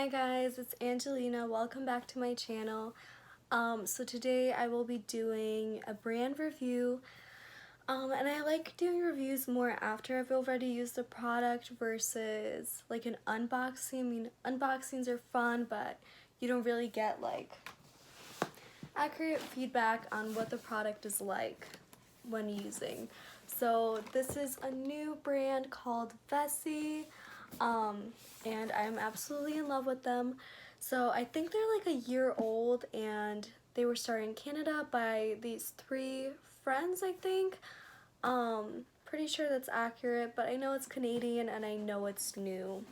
Hi guys, it's Angelina. Welcome back to my channel. So today I will be doing a brand review. And I like doing reviews more after I've already used the product versus like an unboxing. I mean, unboxings are fun, but you don't really get like accurate feedback on what the product is like when using. So this is a new brand called Vessi. And I'm absolutely in love with them. So I think they're like a year old, and they were started in Canada by these three friends, I think. Pretty sure that's accurate, but I know it's Canadian and I know it's new.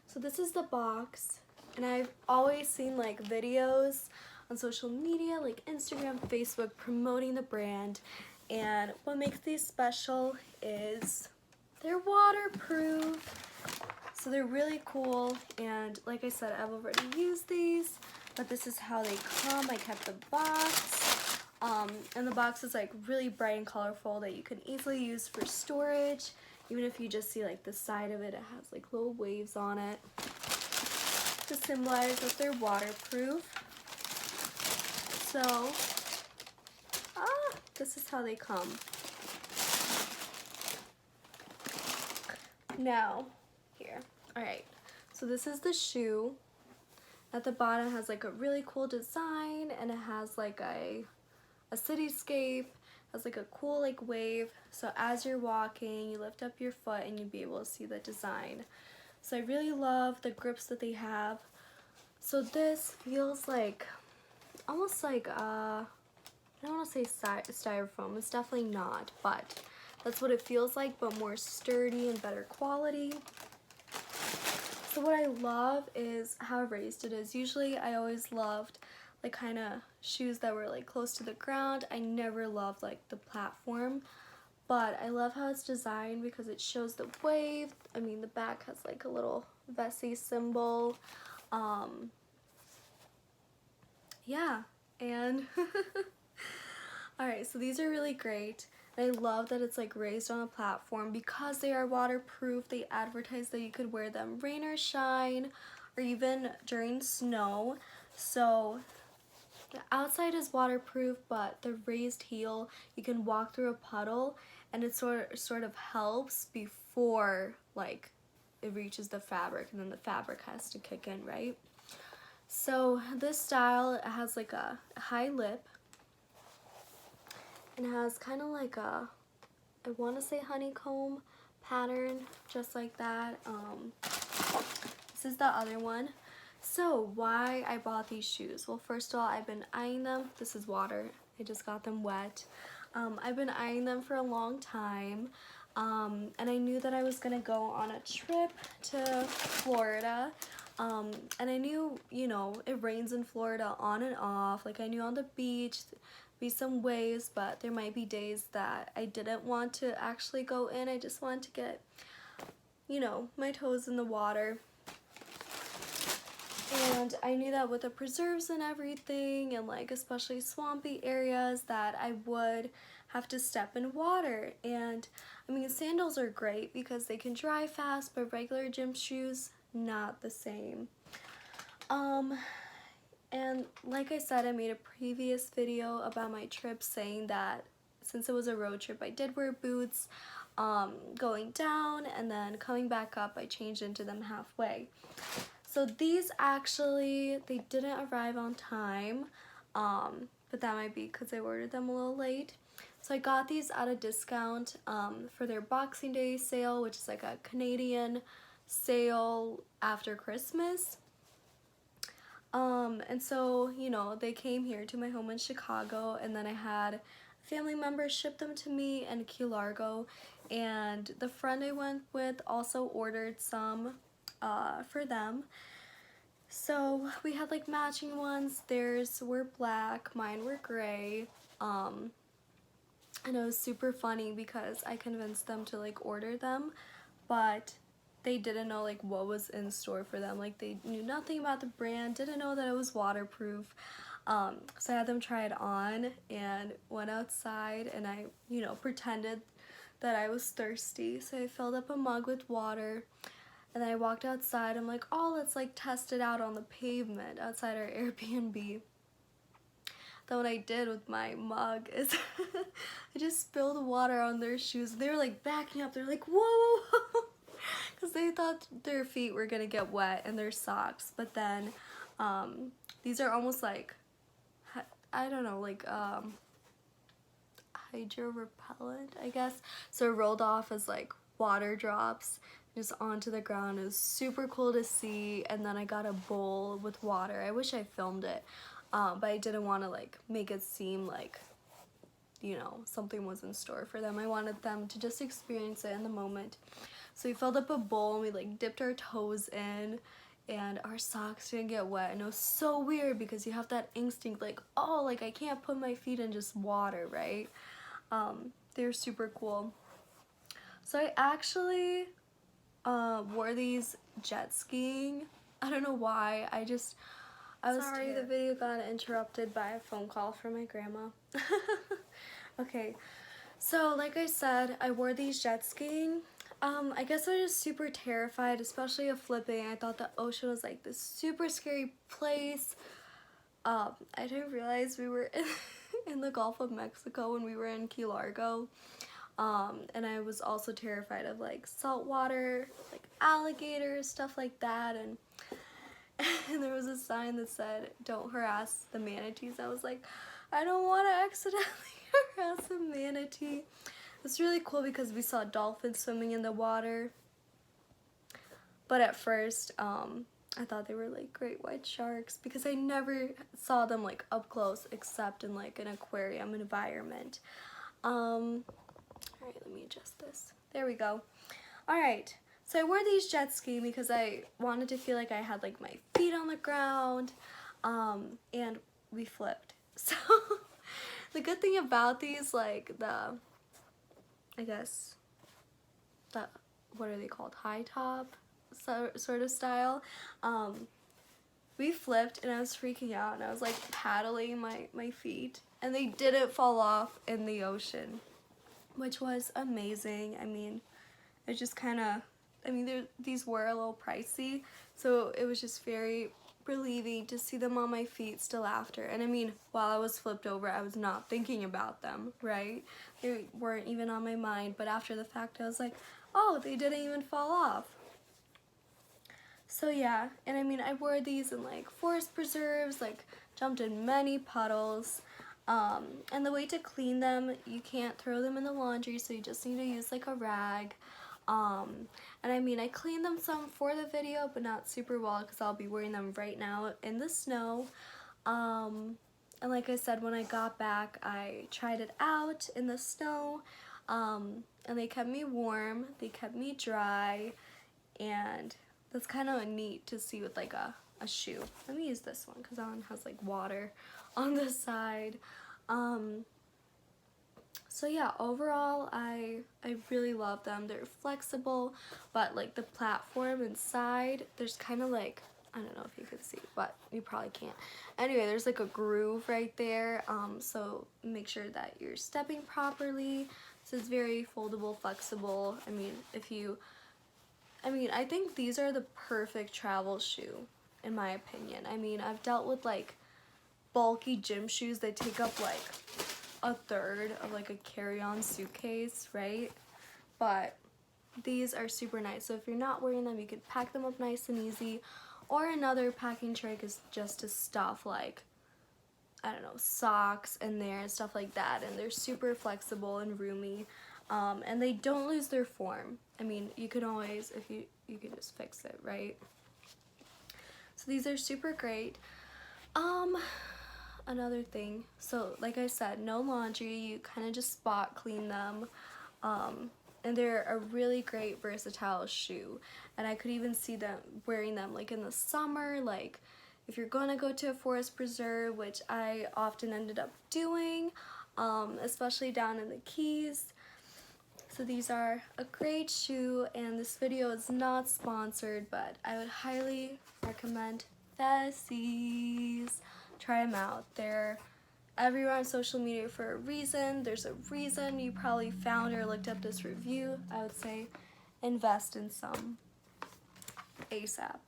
So this is the box, and I've always seen like videos on social media like Instagram, Facebook promoting the brand, and what makes these special is they're waterproof. So they're really cool, and like I said, I've already used these, but this is how they come. I kept the box, and the box is like really bright and colorful that you can easily use for storage. Even if you just see like the side of it, it has like little waves on it to symbolize that they're waterproof. So, this is how they come. Now, here. Alright, so this is the shoe. At the bottom has like a really cool design, and it has like a cityscape, has like a cool like wave. So as you're walking, you lift up your foot and you'll be able to see the design. So I really love the grips that they have. So this feels like, almost like, I don't want to say styrofoam, it's definitely not, but that's what it feels like, but more sturdy and better quality. So what I love is how raised it is. Usually I always loved like kind of shoes that were like close to the ground. I never loved like the platform, but I love how it's designed because it shows the wave. I mean, the back has like a little Vessi symbol. Yeah, and alright, so these are really great. And I love that it's like raised on a platform because they are waterproof. They advertise that you could wear them rain or shine, or even during snow. So the outside is waterproof, but the raised heel, you can walk through a puddle, and it sort of helps before like it reaches the fabric, and then the fabric has to kick in, right? So this style, it has like a high lip, and has kind of like a, I want to say honeycomb pattern, just like that. This is the other one. So why I bought these shoes? Well, first of all, I've been eyeing them. This is water. I just got them wet. I've been eyeing them for a long time. And I knew that I was gonna go on a trip to Florida. And I knew, you know, it rains in Florida on and off. Like I knew on the beach, be some waves, but there might be days that I didn't want to actually go in. I just wanted to get, you know, my toes in the water. And I knew that with the preserves and everything, and like especially swampy areas, that I would have to step in water. And I mean, sandals are great because they can dry fast, but regular gym shoes, not the same. And like I said, I made a previous video about my trip saying that since it was a road trip, I did wear boots going down, and then coming back up, I changed into them halfway. So these actually, they didn't arrive on time, but that might be because I ordered them a little late. So I got these at a discount for their Boxing Day sale, which is like a Canadian sale after Christmas. And so, you know, they came here to my home in Chicago, and then I had a family member ship them to me in Key Largo, and the friend I went with also ordered some for them. So we had like matching ones. Theirs were black, mine were gray. And it was super funny because I convinced them to like order them, but they didn't know like what was in store for them. Like they knew nothing about the brand, didn't know that it was waterproof. So I had them try it on and went outside, and I, you know, pretended that I was thirsty. So I filled up a mug with water, And then I walked outside. I'm like, oh, let's like test it out on the pavement outside our Airbnb. Then what I did with my mug is I just spilled water on their shoes. They were like backing up. They're like, whoa, because they thought their feet were gonna get wet and their socks. But then these are almost like, I don't know, like hydro repellent, I guess. So it rolled off as like water drops just onto the ground. It was super cool to see. And then I got a bowl with water. I wish I filmed it, but I didn't want to like make it seem like, you know, something was in store for them. I wanted them to just experience it in the moment. So we filled up a bowl and we like dipped our toes in, and our socks didn't get wet. And it was so weird because you have that instinct like, oh, like I can't put my feet in just water, right? They're super cool. So I actually wore these jet skiing. I don't know why. I was sorry, the video got interrupted by a phone call from my grandma. Okay, so like I said, I wore these jet skiing. I guess I was just super terrified, especially of flipping. I thought the ocean was like this super scary place. I didn't realize we were in the Gulf of Mexico when we were in Key Largo. And I was also terrified of like salt water, like alligators, stuff like that. And there was a sign that said, don't harass the manatees. I was like, I don't want to accidentally harass a manatee. It's really cool because we saw dolphins swimming in the water. But at first, I thought they were like great white sharks because I never saw them like up close except in like an aquarium environment. Alright, let me adjust this. There we go. Alright, so I wore these jet ski because I wanted to feel like I had like my feet on the ground, and we flipped. So the good thing about these, like I guess, what are they called? High top sort of style. We flipped and I was freaking out and I was like paddling my feet and they didn't fall off in the ocean, which was amazing. I mean, it just kind of, I mean, these were a little pricey, so it was just very relieving to see them on my feet still after. And I mean, while I was flipped over, I was not thinking about them, right? They weren't even on my mind, but after the fact, I was like, oh, they didn't even fall off. So yeah, and I mean, I wore these in like forest preserves, like jumped in many puddles. And the way to clean them, you can't throw them in the laundry, so you just need to use like a rag. And I mean, I cleaned them some for the video, but not super well because I'll be wearing them right now in the snow. And like I said, when I got back, I tried it out in the snow, and they kept me warm, they kept me dry, and that's kind of neat to see with like a shoe. Let me use this one because that one has like water on the side. So yeah, overall, I really love them. They're flexible, but like the platform inside, there's kind of like, I don't know if you can see, but you probably can't. Anyway, there's like a groove right there, so make sure that you're stepping properly. So it's very foldable, flexible. I mean, I think these are the perfect travel shoe, in my opinion. I mean, I've dealt with like bulky gym shoes that take up like a third of like a carry-on suitcase, right? But these are super nice. So if you're not wearing them, you can pack them up nice and easy. Or another packing trick is just to stuff like, I don't know, socks in there and stuff like that. And they're super flexible and roomy. And they don't lose their form. I mean, you can always, if you can just fix it, right? So these are super great. Another thing, so like I said, no laundry, you kind of just spot clean them, and they're a really great versatile shoe, and I could even see them wearing them like in the summer, like if you're gonna go to a forest preserve, which I often ended up doing, especially down in the Keys. So these are a great shoe, and this video is not sponsored, but I would highly recommend Fessies. Try them out. They're everywhere on social media for a reason. There's a reason you probably found or looked up this review. I would say invest in some. ASAP.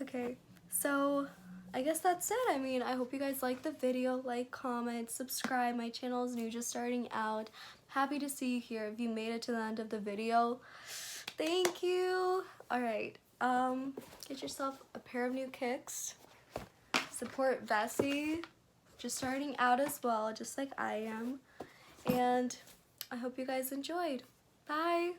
Okay, so I guess that's it. I mean, I hope you guys like the video. Like, comment, subscribe. My channel is new, just starting out. Happy to see you here. If you made it to the end of the video, thank you. Alright, get yourself a pair of new kicks. Support Vessi, just starting out as well, just like I am. And I hope you guys enjoyed. Bye!